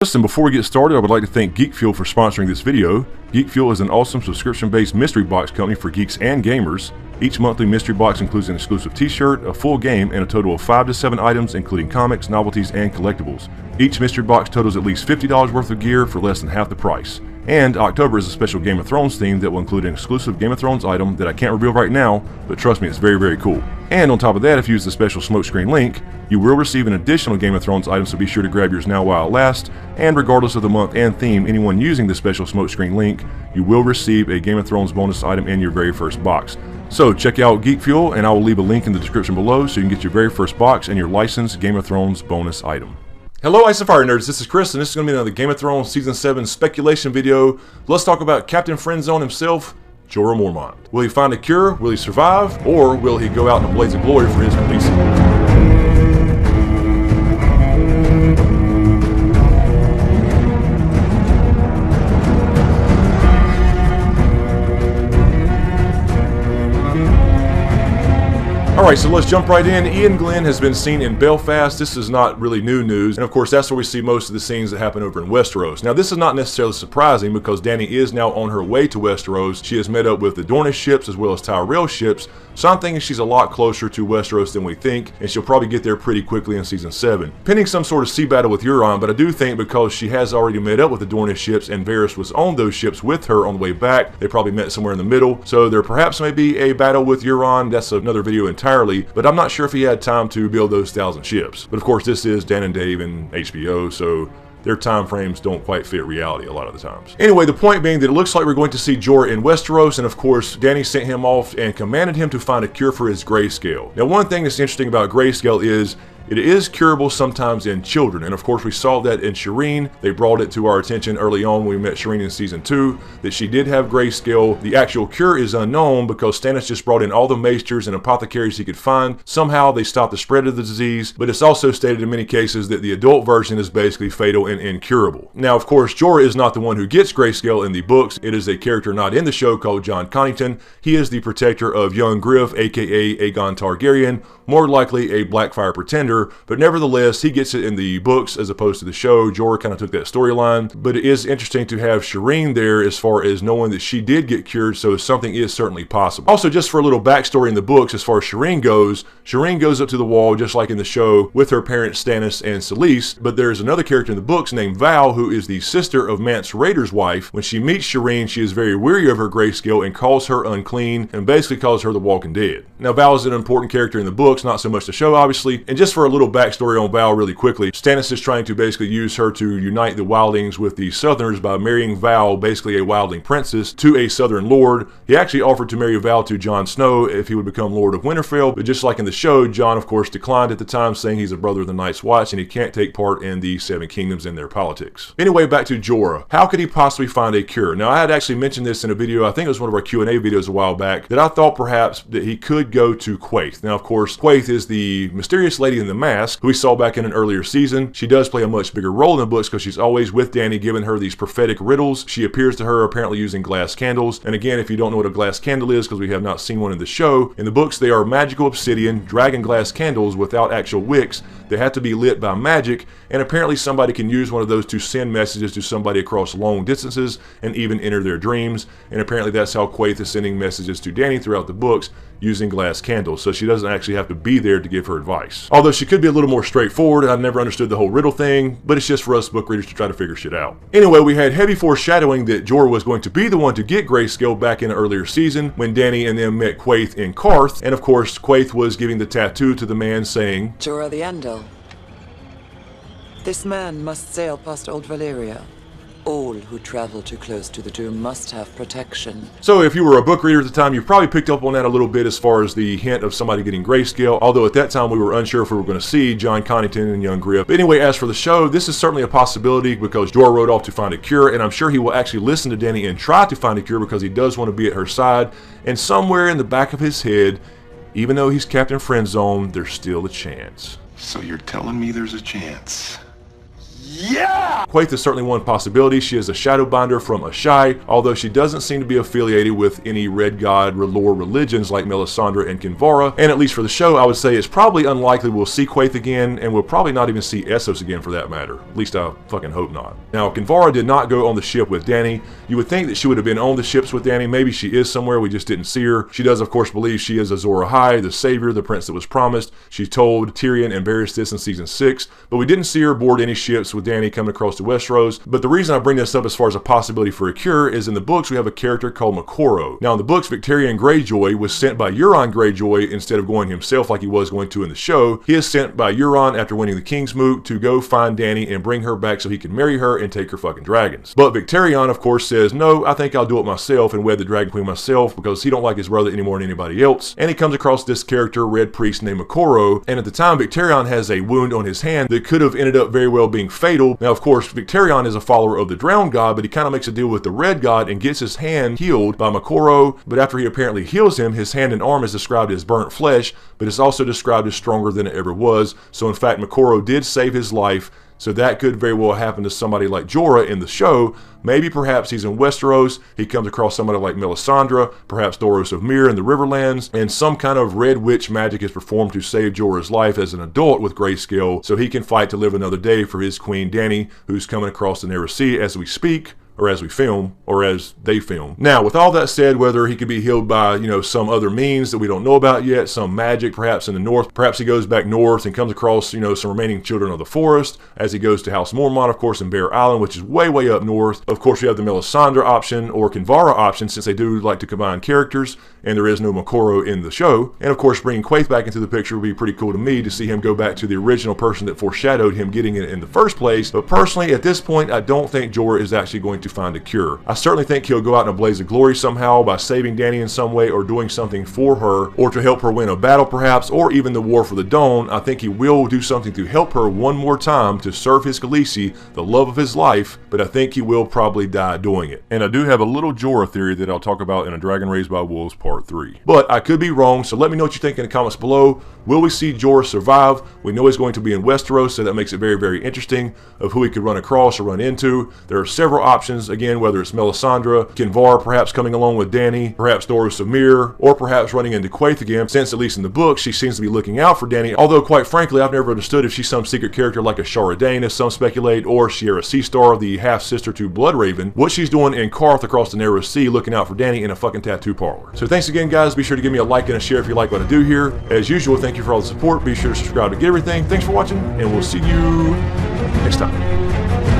Listen, before we get started, I would like to thank Geek Fuel for sponsoring this video. Geek Fuel is an awesome subscription-based mystery box company for geeks and gamers. Each monthly mystery box includes an exclusive t-shirt, a full game, and a total of 5 to 7 items including comics, novelties, and collectibles. Each mystery box totals at least $50 worth of gear for less than half the price. And October is a special Game of Thrones theme that will include an exclusive Game of Thrones item that I can't reveal right now, but trust me, it's very, very cool. And on top of that, if you use the special smokescreen link, you will receive an additional Game of Thrones item, so be sure to grab yours now while it lasts. And regardless of the month and theme, anyone using the special smokescreen link, you will receive a Game of Thrones bonus item in your very first box. So check out Geek Fuel, and I will leave a link in the description below so you can get your very first box and your licensed Game of Thrones bonus item. Hello Ice and Fire Nerds, this is Chris, and this is going to be another Game of Thrones Season 7 speculation video. Let's talk about Captain Friendzone himself, Jorah Mormont. Will he find a cure, will he survive, or will he go out in a blaze of glory for his release? Alright, so let's jump right in. Ian Glenn has been seen in Belfast. This is not really new news, and of course that's where we see most of the scenes that happen over in Westeros. Now this is not necessarily surprising because Dany is now on her way to Westeros. She has met up with the Dornish ships as well as Tyrell ships, so I'm thinking she's a lot closer to Westeros than we think, and she'll probably get there pretty quickly in Season 7. Pending some sort of sea battle with Euron, but I do think because she has already met up with the Dornish ships and Varys was on those ships with her on the way back, they probably met somewhere in the middle, so there perhaps may be a battle with Euron. That's another video entirely, but I'm not sure if he had time to build those 1,000 ships. But of course this is Dan and Dave and HBO, so their time frames don't quite fit reality a lot of the times. Anyway, the point being that it looks like we're going to see Jorah in Westeros, and of course Dany sent him off and commanded him to find a cure for his grayscale. Now one thing that's interesting about grayscale is it is curable sometimes in children, and of course we saw that in Shireen. They brought it to our attention early on when we met Shireen in Season 2, that she did have grayscale. The actual cure is unknown because Stannis just brought in all the maesters and apothecaries he could find. Somehow they stopped the spread of the disease, but it's also stated in many cases that the adult version is basically fatal and incurable. Now of course Jorah is not the one who gets grayscale in the books. It is a character not in the show called Jon Connington. He is the protector of young Griff, aka Aegon Targaryen, more likely a Blackfire pretender, but nevertheless he gets it in the books as opposed to the show. Jorah kind of took that storyline, but it is interesting to have Shireen there as far as knowing that she did get cured, so something is certainly possible. Also, just for a little backstory in the books as far as Shireen goes up to the wall just like in the show with her parents Stannis and Selyse, but there's another character in the books named Val who is the sister of Mance Rayder's wife. When she meets Shireen, she is very weary of her grayscale and calls her unclean and basically calls her the Walking Dead. Now Val is an important character in the books, not so much the show obviously, and just for a little backstory on Val really quickly, Stannis is trying to basically use her to unite the Wildlings with the Southerners by marrying Val, basically a Wildling princess, to a Southern lord. He actually offered to marry Val to Jon Snow if he would become Lord of Winterfell, but just like in the show, Jon of course declined at the time, saying he's a brother of the Night's Watch and he can't take part in the Seven Kingdoms and their politics. Anyway, back to Jorah. How could he possibly find a cure? Now I had actually mentioned this in a video, I think it was one of our Q&A videos a while back, that I thought perhaps that he could go to Quaithe. Now of course Quaithe is the mysterious lady in the mask who we saw back in an earlier season. She does play a much bigger role in the books because she's always with Dany, giving her these prophetic riddles. She appears to her apparently using glass candles, and again, if you don't know what a glass candle is because we have not seen one in the show, in the books they are magical obsidian dragon glass candles without actual wicks. They have to be lit by magic, and apparently somebody can use one of those to send messages to somebody across long distances and even enter their dreams, and apparently that's how Quaithe is sending messages to Dany throughout the books, using glass candles, so she doesn't actually have to be there to give her advice. Although she could be a little more straightforward, and I've never understood the whole riddle thing, but it's just for us book readers to try to figure shit out. Anyway, we had heavy foreshadowing that Jorah was going to be the one to get grayscale back in an earlier season when Dany and them met Quaithe in Qarth, and of course Quaithe was giving the tattoo to the man saying, Jorah the Andal. This man must sail past Old Valyria. All who travel too close to the tomb must have protection. So if you were a book reader at the time, you probably picked up on that a little bit as far as the hint of somebody getting grayscale, although at that time we were unsure if we were going to see Jon Connington and young Griff. But anyway, as for the show, this is certainly a possibility because Jorah rode off to find a cure, and I'm sure he will actually listen to Dany and try to find a cure because he does want to be at her side, and somewhere in the back of his head, even though he's Captain Friendzone, there's still a chance. So you're telling me there's a chance? Yeah! Quaithe is certainly one possibility. She is a Shadowbinder from Ashai, although she doesn't seem to be affiliated with any Red God lore religions like Melisandre and Kinvara, and at least for the show, I would say it's probably unlikely we'll see Quaithe again, and we'll probably not even see Essos again for that matter. At least I fucking hope not. Now, Kinvara did not go on the ship with Dany. You would think that she would have been on the ships with Dany. Maybe she is somewhere, we just didn't see her. She does, of course, believe she is Azor Ahai, the savior, the prince that was promised. She told Tyrion and Varys this in season 6, but we didn't see her board any ships with Dany coming across to Westeros. But the reason I bring this up as far as a possibility for a cure is in the books we have a character called Moqorro. Now in the books, Victarion Greyjoy was sent by Euron Greyjoy instead of going himself like he was going to in the show. He is sent by Euron after winning the King's Moot to go find Dany and bring her back so he can marry her and take her fucking dragons. But Victarion, of course, says, no, I think I'll do it myself and wed the Dragon Queen myself because he don't like his brother any more than anybody else. And he comes across this character, Red Priest, named Moqorro, and at the time Victarion has a wound on his hand that could have ended up very well being fatal. Now, of course, Victarion is a follower of the Drowned God, but he kind of makes a deal with the Red God and gets his hand healed by Moqorro, but after he apparently heals him, his hand and arm is described as burnt flesh, but it's also described as stronger than it ever was. So in fact, Moqorro did save his life. So that could very well happen to somebody like Jorah in the show. Maybe perhaps he's in Westeros, he comes across somebody like Melisandre, perhaps Thoros of Myr in the Riverlands, and some kind of red witch magic is performed to save Jorah's life as an adult with grayscale, so he can fight to live another day for his queen Dany, who's coming across the Narrow Sea as we speak, or as we film, or as they film. Now, with all that said, whether he could be healed by, some other means that we don't know about yet, some magic perhaps in the north, perhaps he goes back north and comes across, some remaining children of the forest, as he goes to House Mormont, of course, in Bear Island, which is way, way up north. Of course, we have the Melisandre option or Kinvara option, since they do like to combine characters, and there is no Moqorro in the show. And of course, bringing Quaithe back into the picture would be pretty cool to me to see him go back to the original person that foreshadowed him getting it in the first place. But personally, at this point, I don't think Jorah is actually going to find a cure. I certainly think he'll go out in a blaze of glory somehow by saving Dany in some way or doing something for her or to help her win a battle perhaps, or even the War for the Dawn. I think he will do something to help her one more time to serve his Khaleesi, the love of his life, but I think he will probably die doing it. And I do have a little Jorah theory that I'll talk about in A Dragon Raised by Wolves Part 3. But I could be wrong, so let me know what you think in the comments below. Will we see Jorah survive? We know he's going to be in Westeros, so that makes it very, very interesting of who he could run across or run into. There are several options, again, whether it's Melisandre, Kinvara perhaps coming along with Dany, perhaps Thoros of Myr, or perhaps running into Quaithe again, since at least in the book, she seems to be looking out for Dany, although quite frankly, I've never understood if she's some secret character like a Shara Dane, as some speculate, or Shiera Seastar, the half-sister to Bloodraven, what she's doing in Karth across the Narrow Sea looking out for Dany in a fucking tattoo parlor. So thanks again, guys. Be sure to give me a like and a share if you like what I do here. As usual, thank you for all the support. Be sure to subscribe to get everything. Thanks for watching, and we'll see you next time.